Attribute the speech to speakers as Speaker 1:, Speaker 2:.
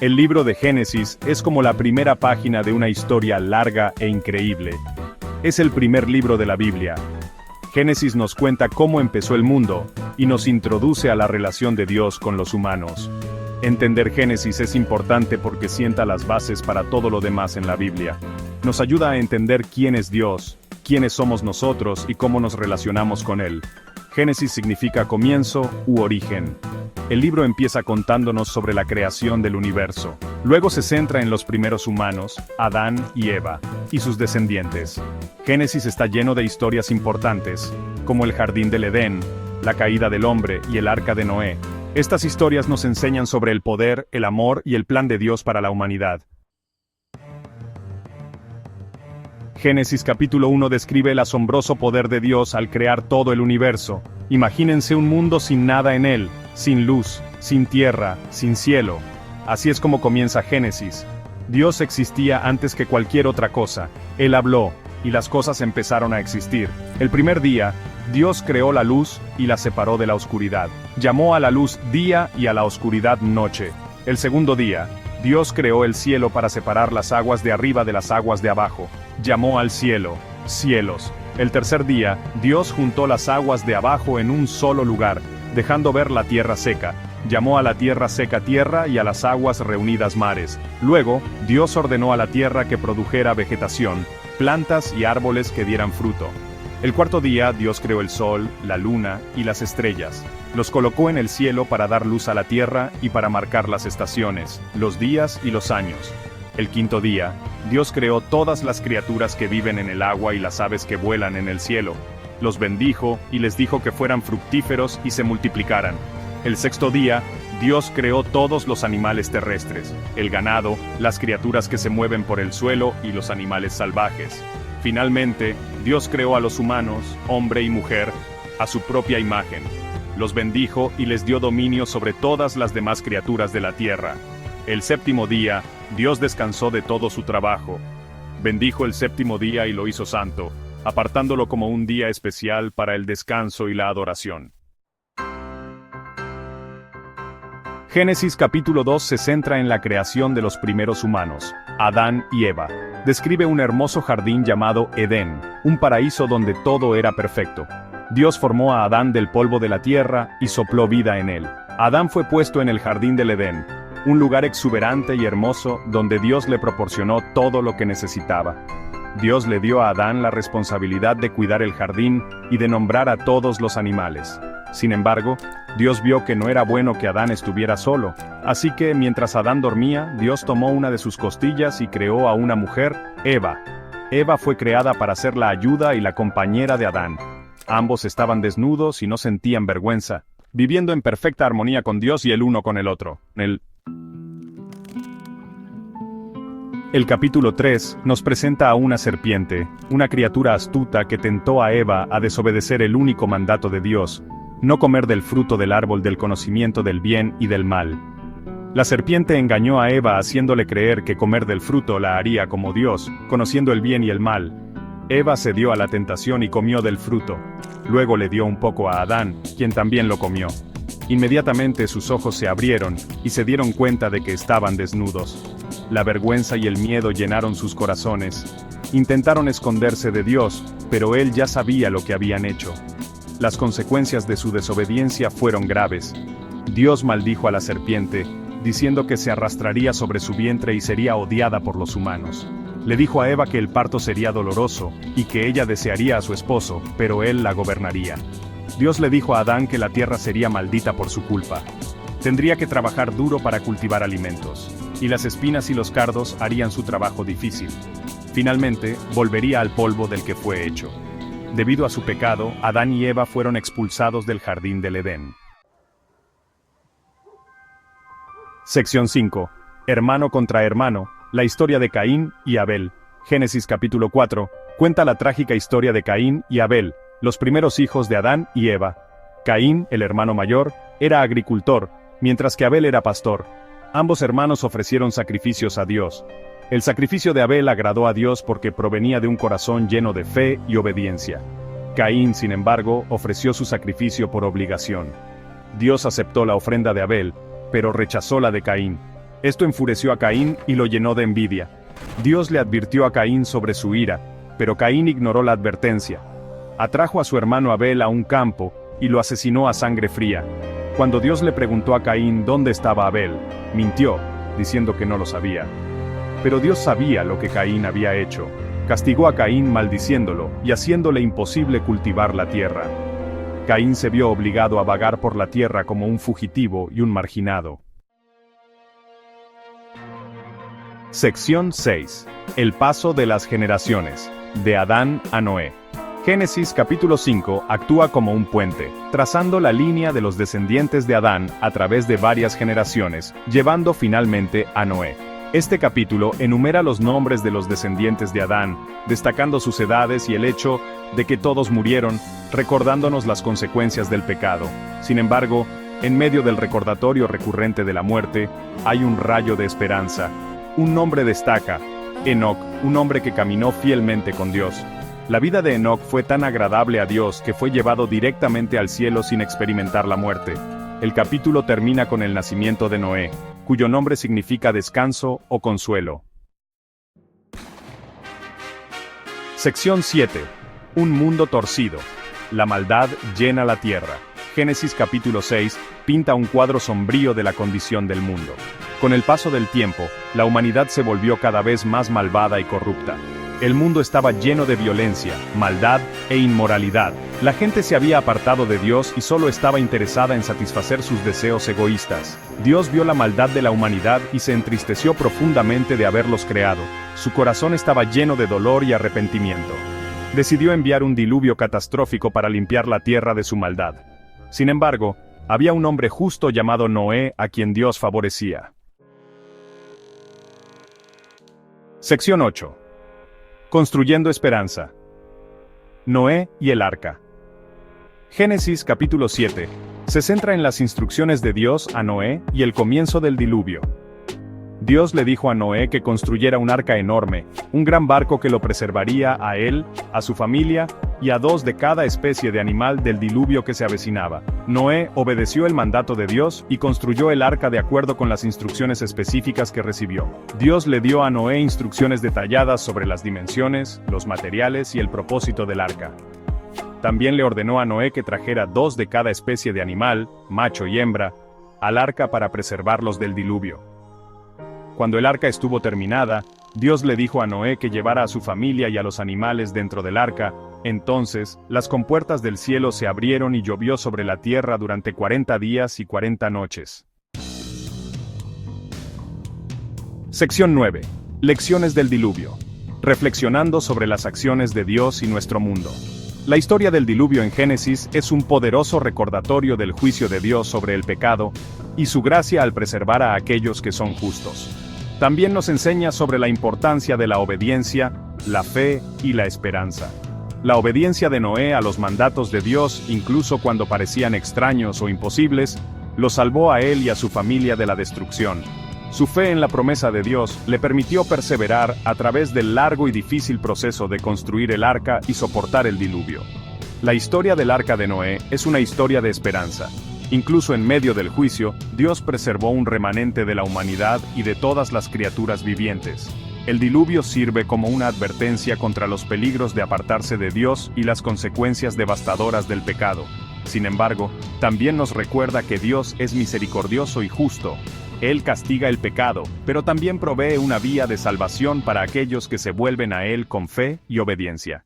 Speaker 1: El libro de Génesis es como la primera página de una historia larga e increíble. Es el primer libro de la Biblia. Génesis nos cuenta cómo empezó el mundo, y nos introduce a la relación de Dios con los humanos. Entender Génesis es importante porque sienta las bases para todo lo demás en la Biblia. Nos ayuda a entender quién es Dios, quiénes somos nosotros y cómo nos relacionamos con Él. Génesis significa comienzo u origen. El libro empieza contándonos sobre la creación del universo. Luego se centra en los primeros humanos, Adán y Eva, y sus descendientes. Génesis está lleno de historias importantes, como el jardín del Edén, la caída del hombre y el arca de Noé. Estas historias nos enseñan sobre el poder, el amor y el plan de Dios para la humanidad. Génesis capítulo 1 describe el asombroso poder de Dios al crear todo el universo. Imagínense un mundo sin nada en él, sin luz, sin tierra, sin cielo. Así es como comienza Génesis. Dios existía antes que cualquier otra cosa. Él habló, y las cosas empezaron a existir. El primer día, Dios creó la luz y la separó de la oscuridad. Llamó a la luz día y a la oscuridad noche. El segundo día, Dios creó el cielo para separar las aguas de arriba de las aguas de abajo. Llamó al cielo, cielos. El tercer día, Dios juntó las aguas de abajo en un solo lugar, dejando ver la tierra seca. Llamó a la tierra seca tierra y a las aguas reunidas mares. Luego, Dios ordenó a la tierra que produjera vegetación, plantas y árboles que dieran fruto. El cuarto día, Dios creó el sol, la luna y las estrellas. Los colocó en el cielo para dar luz a la tierra y para marcar las estaciones, los días y los años. El quinto día, Dios creó todas las criaturas que viven en el agua y las aves que vuelan en el cielo. Los bendijo y les dijo que fueran fructíferos y se multiplicaran. El sexto día, Dios creó todos los animales terrestres, el ganado, las criaturas que se mueven por el suelo y los animales salvajes. Finalmente, Dios creó a los humanos, hombre y mujer, a su propia imagen. Los bendijo y les dio dominio sobre todas las demás criaturas de la tierra. El séptimo día, Dios descansó de todo su trabajo. Bendijo el séptimo día y lo hizo santo, apartándolo como un día especial para el descanso y la adoración. Génesis capítulo 2 se centra en la creación de los primeros humanos, Adán y Eva. Describe un hermoso jardín llamado Edén, un paraíso donde todo era perfecto. Dios formó a Adán del polvo de la tierra y sopló vida en él. Adán fue puesto en el jardín del Edén, un lugar exuberante y hermoso donde Dios le proporcionó todo lo que necesitaba. Dios le dio a Adán la responsabilidad de cuidar el jardín y de nombrar a todos los animales. Sin embargo, Dios vio que no era bueno que Adán estuviera solo, así que mientras Adán dormía, Dios tomó una de sus costillas y creó a una mujer, Eva. Eva fue creada para ser la ayuda y la compañera de Adán. Ambos estaban desnudos y no sentían vergüenza, viviendo en perfecta armonía con Dios y el uno con el otro. El capítulo 3 nos presenta a una serpiente, una criatura astuta que tentó a Eva a desobedecer el único mandato de Dios, no comer del fruto del árbol del conocimiento del bien y del mal. La serpiente engañó a Eva haciéndole creer que comer del fruto la haría como Dios, conociendo el bien y el mal. Eva cedió a la tentación y comió del fruto. Luego le dio un poco a Adán, quien también lo comió. Inmediatamente sus ojos se abrieron y se dieron cuenta de que estaban desnudos. La vergüenza y el miedo llenaron sus corazones. Intentaron esconderse de Dios, pero Él ya sabía lo que habían hecho. Las consecuencias de su desobediencia fueron graves. Dios maldijo a la serpiente, diciendo que se arrastraría sobre su vientre y sería odiada por los humanos. Le dijo a Eva que el parto sería doloroso, y que ella desearía a su esposo, pero él la gobernaría. Dios le dijo a Adán que la tierra sería maldita por su culpa. Tendría que trabajar duro para cultivar alimentos, y las espinas y los cardos harían su trabajo difícil. Finalmente, volvería al polvo del que fue hecho. Debido a su pecado, Adán y Eva fueron expulsados del jardín del Edén. Sección 5. Hermano contra hermano, la historia de Caín y Abel. Génesis capítulo 4, cuenta la trágica historia de Caín y Abel, los primeros hijos de Adán y Eva. Caín, el hermano mayor, era agricultor, mientras que Abel era pastor. Ambos hermanos ofrecieron sacrificios a Dios. El sacrificio de Abel agradó a Dios porque provenía de un corazón lleno de fe y obediencia. Caín, sin embargo, ofreció su sacrificio por obligación. Dios aceptó la ofrenda de Abel, pero rechazó la de Caín. Esto enfureció a Caín y lo llenó de envidia. Dios le advirtió a Caín sobre su ira, pero Caín ignoró la advertencia. Atrajo a su hermano Abel a un campo y lo asesinó a sangre fría. Cuando Dios le preguntó a Caín dónde estaba Abel, mintió, diciendo que no lo sabía. Pero Dios sabía lo que Caín había hecho. Castigó a Caín maldiciéndolo y haciéndole imposible cultivar la tierra. Caín se vio obligado a vagar por la tierra como un fugitivo y un marginado. Sección 6. El paso de las generaciones. De Adán a Noé. Génesis capítulo 5 actúa como un puente, trazando la línea de los descendientes de Adán a través de varias generaciones, llevando finalmente a Noé. Este capítulo enumera los nombres de los descendientes de Adán, destacando sus edades y el hecho de que todos murieron, recordándonos las consecuencias del pecado. Sin embargo, en medio del recordatorio recurrente de la muerte, hay un rayo de esperanza. Un nombre destaca: Enoc, un hombre que caminó fielmente con Dios. La vida de Enoc fue tan agradable a Dios que fue llevado directamente al cielo sin experimentar la muerte. El capítulo termina con el nacimiento de Noé, cuyo nombre significa descanso o consuelo. Sección 7. Un mundo torcido. La maldad llena la tierra. Génesis capítulo 6 pinta un cuadro sombrío de la condición del mundo. Con el paso del tiempo, la humanidad se volvió cada vez más malvada y corrupta. El mundo estaba lleno de violencia, maldad e inmoralidad. La gente se había apartado de Dios y solo estaba interesada en satisfacer sus deseos egoístas. Dios vio la maldad de la humanidad y se entristeció profundamente de haberlos creado. Su corazón estaba lleno de dolor y arrepentimiento. Decidió enviar un diluvio catastrófico para limpiar la tierra de su maldad. Sin embargo, había un hombre justo llamado Noé a quien Dios favorecía. Sección 8. Construyendo esperanza. Noé y el arca. Génesis capítulo 7 se centra en las instrucciones de Dios a Noé y el comienzo del diluvio. Dios le dijo a Noé que construyera un arca enorme, un gran barco que lo preservaría a él, a su familia y a 2 de cada especie de animal del diluvio que se avecinaba. Noé obedeció el mandato de Dios y construyó el arca de acuerdo con las instrucciones específicas que recibió. Dios le dio a Noé instrucciones detalladas sobre las dimensiones, los materiales y el propósito del arca. También le ordenó a Noé que trajera 2 de cada especie de animal, macho y hembra, al arca para preservarlos del diluvio. Cuando el arca estuvo terminada, Dios le dijo a Noé que llevara a su familia y a los animales dentro del arca. Entonces, las compuertas del cielo se abrieron y llovió sobre la tierra durante 40 días y 40 noches. Sección 9. Lecciones del diluvio. Reflexionando sobre las acciones de Dios y nuestro mundo. La historia del diluvio en Génesis es un poderoso recordatorio del juicio de Dios sobre el pecado y su gracia al preservar a aquellos que son justos. También nos enseña sobre la importancia de la obediencia, la fe y la esperanza. La obediencia de Noé a los mandatos de Dios, incluso cuando parecían extraños o imposibles, lo salvó a él y a su familia de la destrucción. Su fe en la promesa de Dios le permitió perseverar a través del largo y difícil proceso de construir el arca y soportar el diluvio. La historia del arca de Noé es una historia de esperanza. Incluso en medio del juicio, Dios preservó un remanente de la humanidad y de todas las criaturas vivientes. El diluvio sirve como una advertencia contra los peligros de apartarse de Dios y las consecuencias devastadoras del pecado. Sin embargo, también nos recuerda que Dios es misericordioso y justo. Él castiga el pecado, pero también provee una vía de salvación para aquellos que se vuelven a Él con fe y obediencia.